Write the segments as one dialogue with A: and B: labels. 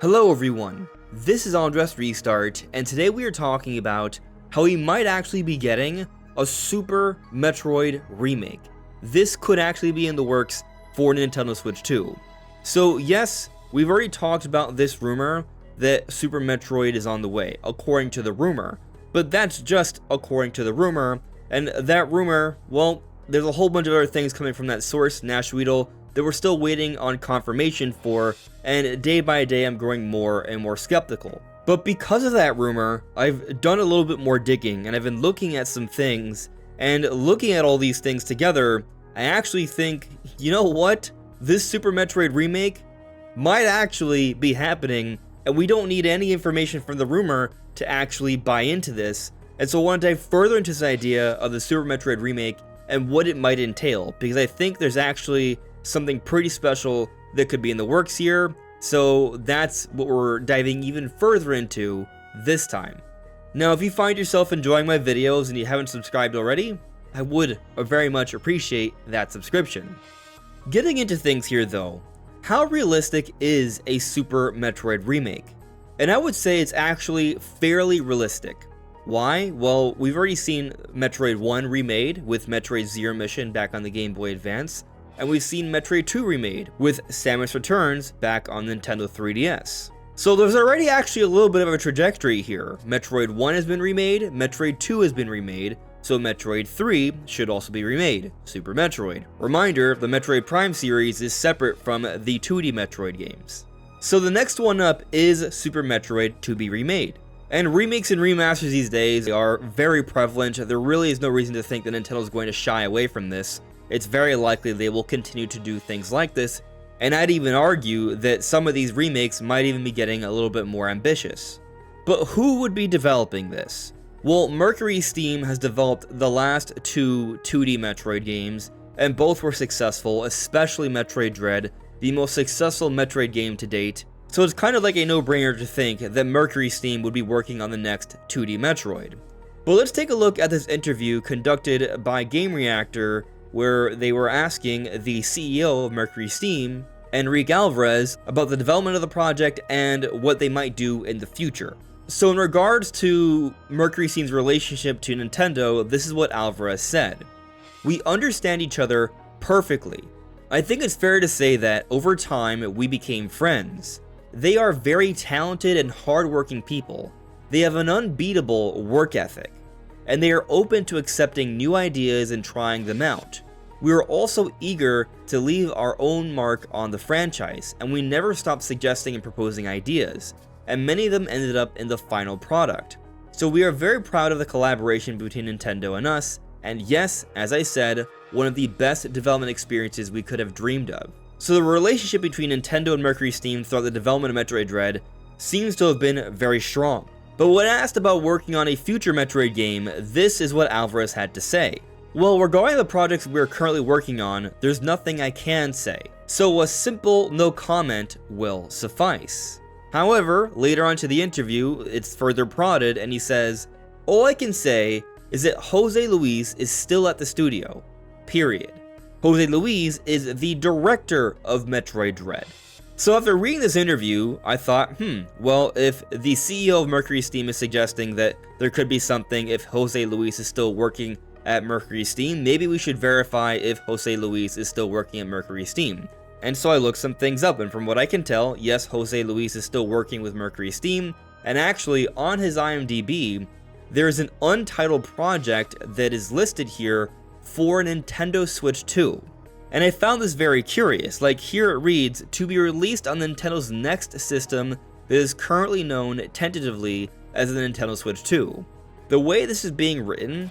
A: Hello everyone, this is AndresRestart, and today we are talking about how we might actually be getting a Super Metroid Remake. This could actually be in the works for Nintendo Switch 2. So yes, we've already talked about this rumor that Super Metroid is on the way, according to the rumor. But that's just according to the rumor, and that rumor, well, there's a whole bunch of other things coming from that source, Nashweedle, that we're still waiting on confirmation for, and day by day I'm growing more and more skeptical. But because of that rumor, I've done a little bit more digging, and I've been looking at some things, and looking at all these things together, I actually think, you know what? This Super Metroid Remake might actually be happening, and we don't need any information from the rumor to actually buy into this. And so I want to dive further into this idea of the Super Metroid Remake and what it might entail, because I think there's actually something pretty special that could be in the works here. So that's what we're diving even further into this time. Now, if you find yourself enjoying my videos and you haven't subscribed already, I would very much appreciate that subscription. Getting into things here though, how realistic is a Super Metroid Remake? And I would say it's actually fairly realistic. Why? Well, we've already seen Metroid 1 remade with Metroid Zero Mission back on the Game Boy Advance, and we've seen Metroid 2 remade with Samus Returns back on Nintendo 3DS. So there's already actually a little bit of a trajectory here. Metroid 1 has been remade, Metroid 2 has been remade, so Metroid 3 should also be remade, Super Metroid. Reminder, the Metroid Prime series is separate from the 2D Metroid games. So the next one up is Super Metroid to be remade. And remakes and remasters these days are very prevalent. There really is no reason to think that Nintendo is going to shy away from this. It's very likely they will continue to do things like this, and I'd even argue that some of these remakes might even be getting a little bit more ambitious. But who would be developing this? Well, Mercury Steam has developed the last two 2D Metroid games, and both were successful, especially Metroid Dread, the most successful Metroid game to date. So it's kind of like a no-brainer to think that Mercury Steam would be working on the next 2D Metroid. But let's take a look at this interview conducted by Game Reactor, where they were asking the CEO of Mercury Steam, Enrique Alvarez, about the development of the project and what they might do in the future. So in regards to Mercury Steam's relationship to Nintendo, this is what Alvarez said. "We understand each other perfectly. I think it's fair to say that over time we became friends. They are very talented and hardworking people. They have an unbeatable work ethic, and they are open to accepting new ideas and trying them out. We are also eager to leave our own mark on the franchise, and we never stop suggesting and proposing ideas, and many of them ended up in the final product. So we are very proud of the collaboration between Nintendo and us, and yes, as I said, one of the best development experiences we could have dreamed of." So the relationship between Nintendo and Mercury Steam throughout the development of Metroid Dread seems to have been very strong. But when asked about working on a future Metroid game, this is what Alvarez had to say. "Well, regarding the projects we're currently working on, there's nothing I can say. So a simple no comment will suffice." However, later on to the interview, it's further prodded and he says, "All I can say is that Jose Luis is still at the studio. Period. Jose Luis is the director of Metroid Dread." So after reading this interview, I thought, well, if the CEO of Mercury Steam is suggesting that there could be something if Jose Luis is still working at Mercury Steam, maybe we should verify if Jose Luis is still working at Mercury Steam. And so I looked some things up, and from what I can tell, yes, Jose Luis is still working with Mercury Steam, and actually on his IMDb, there's an untitled project that is listed here for Nintendo Switch 2. And I found this very curious. Like here it reads, "To be released on Nintendo's next system that is currently known tentatively as the Nintendo Switch 2. The way this is being written,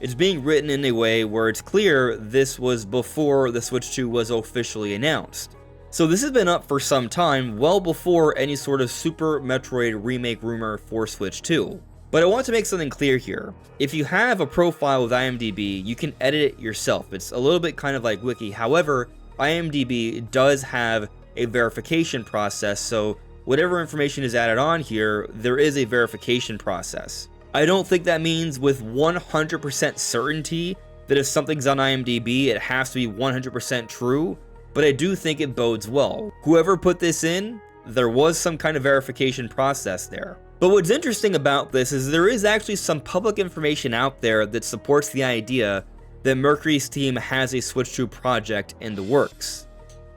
A: it's being written in a way where it's clear this was before the Switch 2 was officially announced. So this has been up for some time, well before any sort of Super Metroid Remake rumor for Switch 2. But I want to make something clear here. If you have a profile with IMDb, you can edit it yourself. It's a little bit kind of like Wiki. However, IMDb does have a verification process, so whatever information is added on here, there is a verification process. I don't think that means with 100% certainty that if something's on IMDb, it has to be 100% true. but I do think it bodes well. Whoever put this in, there was some kind of verification process there. But what's interesting about this is there is actually some public information out there that supports the idea that Mercury Steam has a Switch 2 project in the works.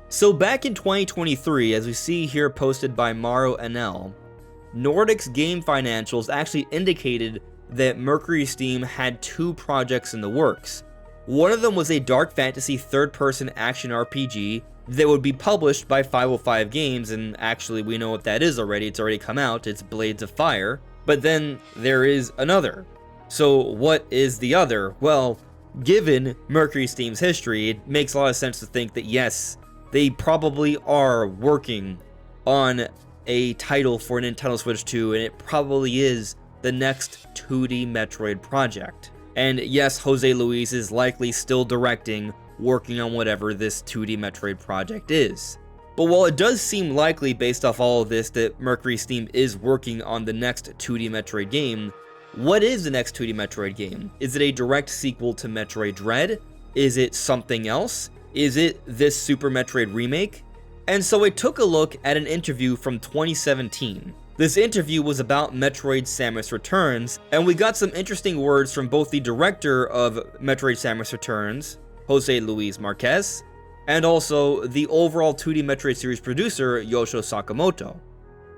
A: So back in 2023, as we see here posted by Maro NL, Nordic's game financials actually indicated that Mercury Steam had 2 projects in the works. One of them was a dark fantasy third-person action RPG that would be published by 505 Games, and actually we know what that is already, it's already come out, it's Blades of Fire. But then there is another. So what is the other? Well, given Mercury Steam's history, it makes a lot of sense to think that yes, they probably are working on a title for Nintendo Switch 2, and it probably is the next 2D Metroid project. And yes, Jose Luis is likely still directing, working on whatever this 2D Metroid project is. But while it does seem likely based off all of this that Mercury Steam is working on the next 2D Metroid game, what is the next 2D Metroid game? Is it a direct sequel to Metroid Dread? Is it something else? Is it this Super Metroid Remake? And so I took a look at an interview from 2017. This interview was about Metroid Samus Returns, and we got some interesting words from both the director of Metroid Samus Returns, Jose Luis Marquez, and also the overall 2D Metroid series producer, Yoshio Sakamoto.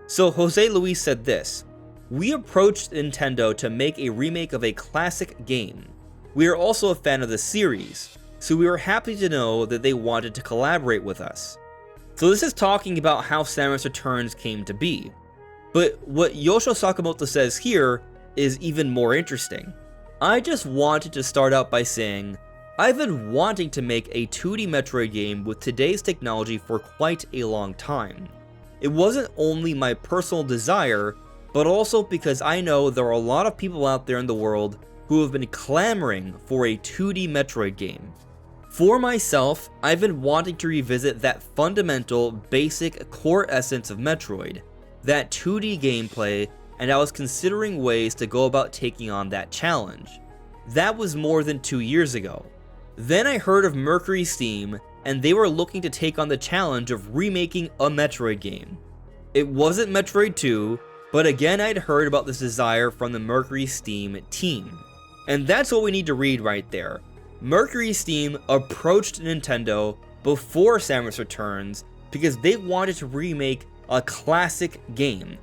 A: So Jose Luis said this: "We approached Nintendo to make a remake of a classic game. We are also a fan of the series, so we were happy to know that they wanted to collaborate with us." So this is talking about how Samus Returns came to be. But what Yoshio Sakamoto says here is even more interesting. "I just wanted to start out by saying, I've been wanting to make a 2D Metroid game with today's technology for quite a long time. It wasn't only my personal desire, but also because I know there are a lot of people out there in the world who have been clamoring for a 2D Metroid game. For myself, I've been wanting to revisit that fundamental, basic, core essence of Metroid, that 2D gameplay, and I was considering ways to go about taking on that challenge. That was more than 2 years ago. Then I heard of Mercury Steam, and they were looking to take on the challenge of remaking a Metroid game. It wasn't Metroid 2, but again I'd heard about this desire from the Mercury Steam team. And that's what we need to read right there. Mercury Steam approached Nintendo before Samus Returns because they wanted to remake a classic game.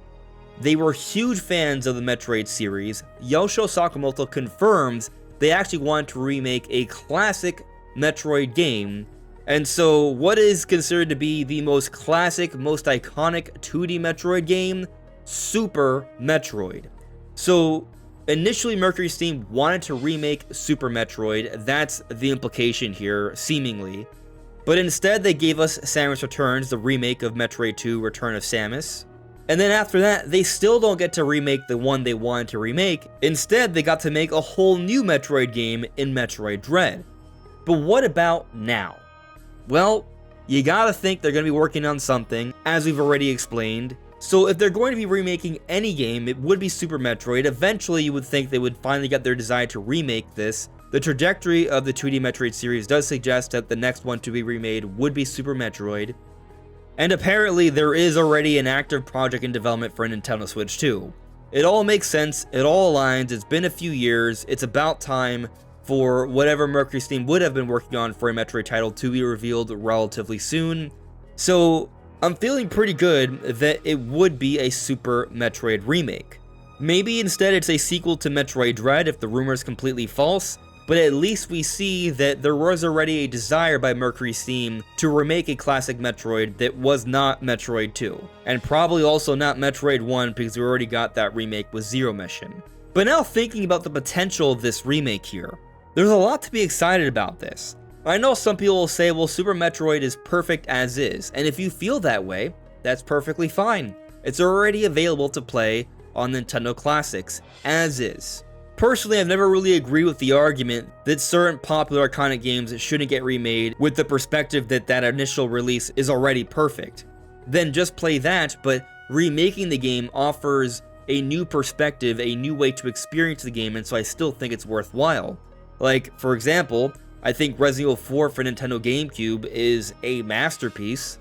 A: They were huge fans of the Metroid series. Yoshio Sakamoto confirms they actually wanted to remake a classic Metroid game. And so what is considered to be the most classic, most iconic 2D Metroid game? Super Metroid. So initially Mercury Steam wanted to remake Super Metroid, that's the implication here, seemingly. But instead they gave us Samus Returns, the remake of Metroid 2 Return of Samus. And then after that, they still don't get to remake the one they wanted to remake. Instead, they got to make a whole new Metroid game in Metroid Dread. But what about now? Well, you gotta think they're gonna be working on something, as we've already explained. So if they're going to be remaking any game, it would be Super Metroid. Eventually, you would think they would finally get their desire to remake this. The trajectory of the 2D Metroid series does suggest that the next one to be remade would be Super Metroid. And apparently there is already an active project in development for Nintendo Switch 2. It all makes sense, it all aligns, it's been a few years, it's about time for whatever Mercury Steam would have been working on for a Metroid title to be revealed relatively soon. So I'm feeling pretty good that it would be a Super Metroid remake. Maybe instead it's a sequel to Metroid Dread if the rumor is completely false, but at least we see that there was already a desire by Mercury Steam to remake a classic Metroid that was not Metroid 2, and probably also not Metroid 1 because we already got that remake with Zero Mission. But now thinking about the potential of this remake here, there's a lot to be excited about this. I know some people will say, well, Super Metroid is perfect as is, and if you feel that way, that's perfectly fine. It's already available to play on Nintendo Classics, as is. Personally, I've never really agreed with the argument that certain popular iconic games shouldn't get remade with the perspective that that initial release is already perfect. Then just play that, but remaking the game offers a new perspective, a new way to experience the game, and so I still think it's worthwhile. Like, for example, I think Resident Evil 4 for Nintendo GameCube is a masterpiece,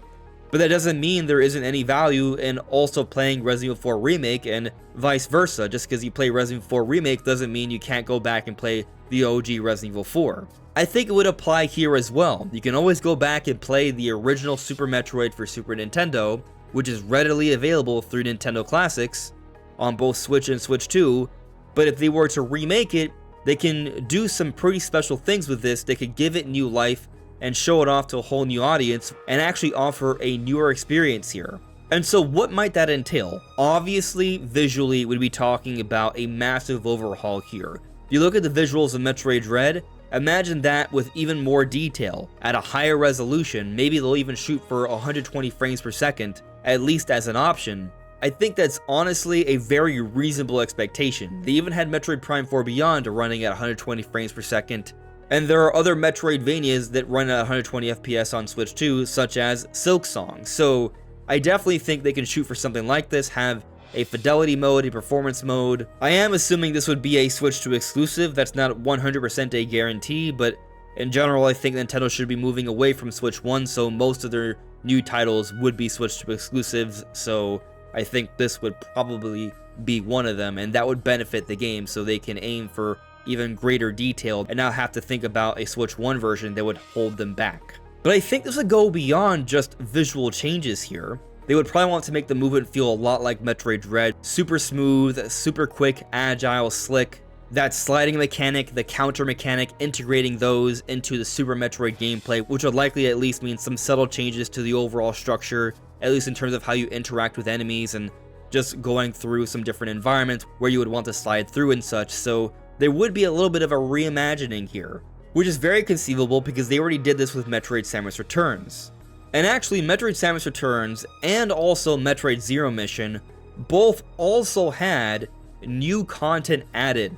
A: but that doesn't mean there isn't any value in also playing Resident Evil 4 Remake and vice versa. Just because you play Resident Evil 4 Remake doesn't mean you can't go back and play the OG Resident Evil 4. I think it would apply here as well. You can always go back and play the original Super Metroid for Super Nintendo, which is readily available through Nintendo Classics on both Switch and Switch 2, but if they were to remake it, they can do some pretty special things with this. They could give it new life and show it off to a whole new audience and actually offer a newer experience here. And so what might that entail? Obviously, visually, we'd be talking about a massive overhaul here. If you look at the visuals of Metroid Dread, imagine that with even more detail, at a higher resolution. Maybe they'll even shoot for 120 frames per second, at least as an option. I think that's honestly a very reasonable expectation. They even had Metroid Prime 4 Beyond running at 120 frames per second, and there are other Metroidvanias that run at 120 FPS on Switch 2, such as Silksong. So I definitely think they can shoot for something like this, have a fidelity mode, a performance mode. I am assuming this would be a Switch 2 exclusive. That's not 100% a guarantee, but in general, I think Nintendo should be moving away from Switch 1, so most of their new titles would be Switch 2 exclusives, so I think this would probably be one of them, and that would benefit the game so they can aim for even greater detail and not have to think about a Switch 1 version that would hold them back. But I think this would go beyond just visual changes here. They would probably want to make the movement feel a lot like Metroid Dread. Super smooth, super quick, agile, slick. That sliding mechanic, the counter mechanic, integrating those into the Super Metroid gameplay, which would likely at least mean some subtle changes to the overall structure, at least in terms of how you interact with enemies and just going through some different environments where you would want to slide through and such. So there would be a little bit of a reimagining here, which is very conceivable because they already did this with Metroid Samus Returns. And actually, Metroid Samus Returns and also Metroid Zero Mission both also had new content added.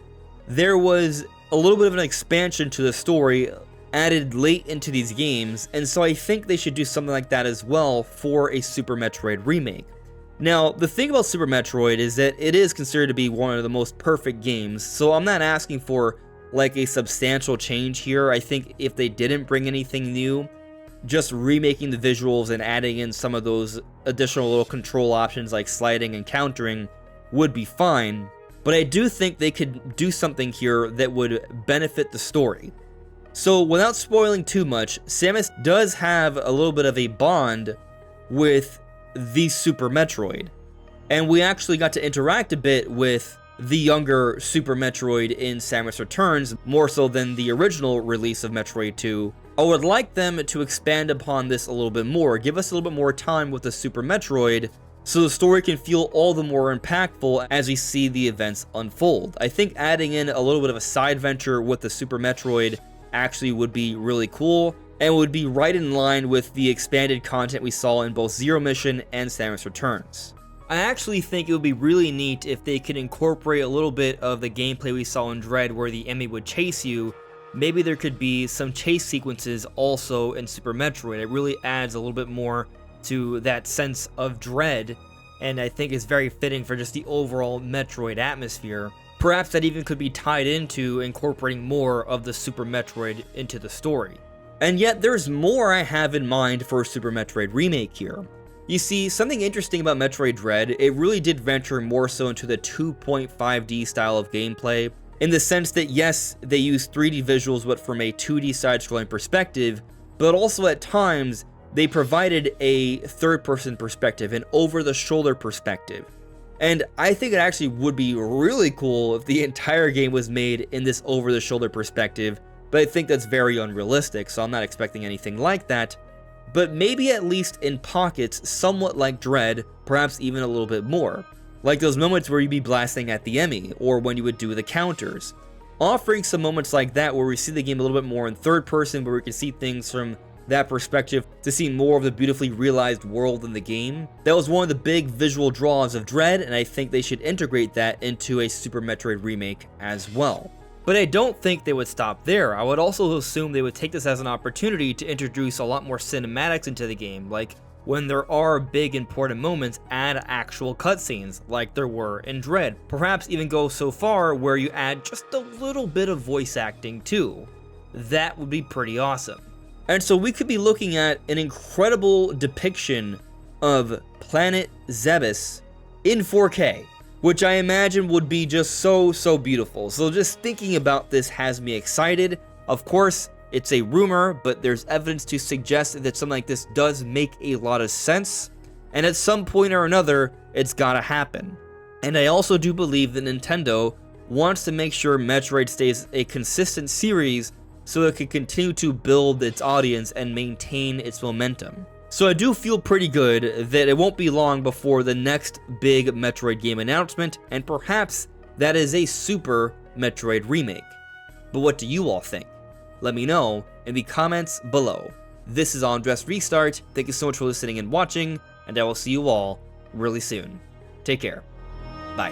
A: There was a little bit of an expansion to the story added late into these games, and so I think they should do something like that as well for a Super Metroid remake. Now, the thing about Super Metroid is that it is considered to be one of the most perfect games, so I'm not asking for like a substantial change here. I think if they didn't bring anything new, just remaking the visuals and adding in some of those additional little control options like sliding and countering would be fine. But I do think they could do something here that would benefit the story. So without spoiling too much, Samus does have a little bit of a bond with the Super Metroid. And we actually got to interact a bit with the younger Super Metroid in Samus Returns, more so than the original release of Metroid 2. I would like them to expand upon this a little bit more, give us a little bit more time with the Super Metroid, so the story can feel all the more impactful as we see the events unfold. I think adding in a little bit of a side venture with the Super Metroid actually would be really cool, and would be right in line with the expanded content we saw in both Zero Mission and Samus Returns. I actually think it would be really neat if they could incorporate a little bit of the gameplay we saw in Dread where the enemy would chase you. Maybe there could be some chase sequences also in Super Metroid. It really adds a little bit more to that sense of dread, and I think is very fitting for just the overall Metroid atmosphere. Perhaps that even could be tied into incorporating more of the Super Metroid into the story. And yet there's more I have in mind for Super Metroid Remake here. You see, something interesting about Metroid Dread, it really did venture more so into the 2.5D style of gameplay, in the sense that yes, they use 3D visuals but from a 2D side-scrolling perspective, but also at times they provided a third-person perspective, an over-the-shoulder perspective. And I think it actually would be really cool if the entire game was made in this over-the-shoulder perspective, but I think that's very unrealistic, so I'm not expecting anything like that. But maybe at least in pockets, somewhat like Dread, perhaps even a little bit more. Like those moments where you'd be blasting at the enemy, or when you would do the counters. Offering some moments like that where we see the game a little bit more in third person, where we can see things from that perspective to see more of the beautifully realized world in the game. That was one of the big visual draws of Dread, and I think they should integrate that into a Super Metroid remake as well. But I don't think they would stop there. I would also assume they would take this as an opportunity to introduce a lot more cinematics into the game, like when there are big important moments, add actual cutscenes like there were in Dread. Perhaps even go so far where you add just a little bit of voice acting too. that would be pretty awesome. And so we could be looking at an incredible depiction of Planet Zebes in 4K, which I imagine would be just so beautiful. So just thinking about this has me excited. Of course, it's a rumor, but there's evidence to suggest that something like this does make a lot of sense, and at some point or another, it's gotta happen. And I also do believe that Nintendo wants to make sure Metroid stays a consistent series so it can continue to build its audience and maintain its momentum. So I do feel pretty good that it won't be long before the next big Metroid game announcement, and perhaps that is a Super Metroid Remake. But what do you all think? Let me know in the comments below. This is AndresRestart. Thank you so much for listening and watching, and I will see you all really soon. Take care. Bye.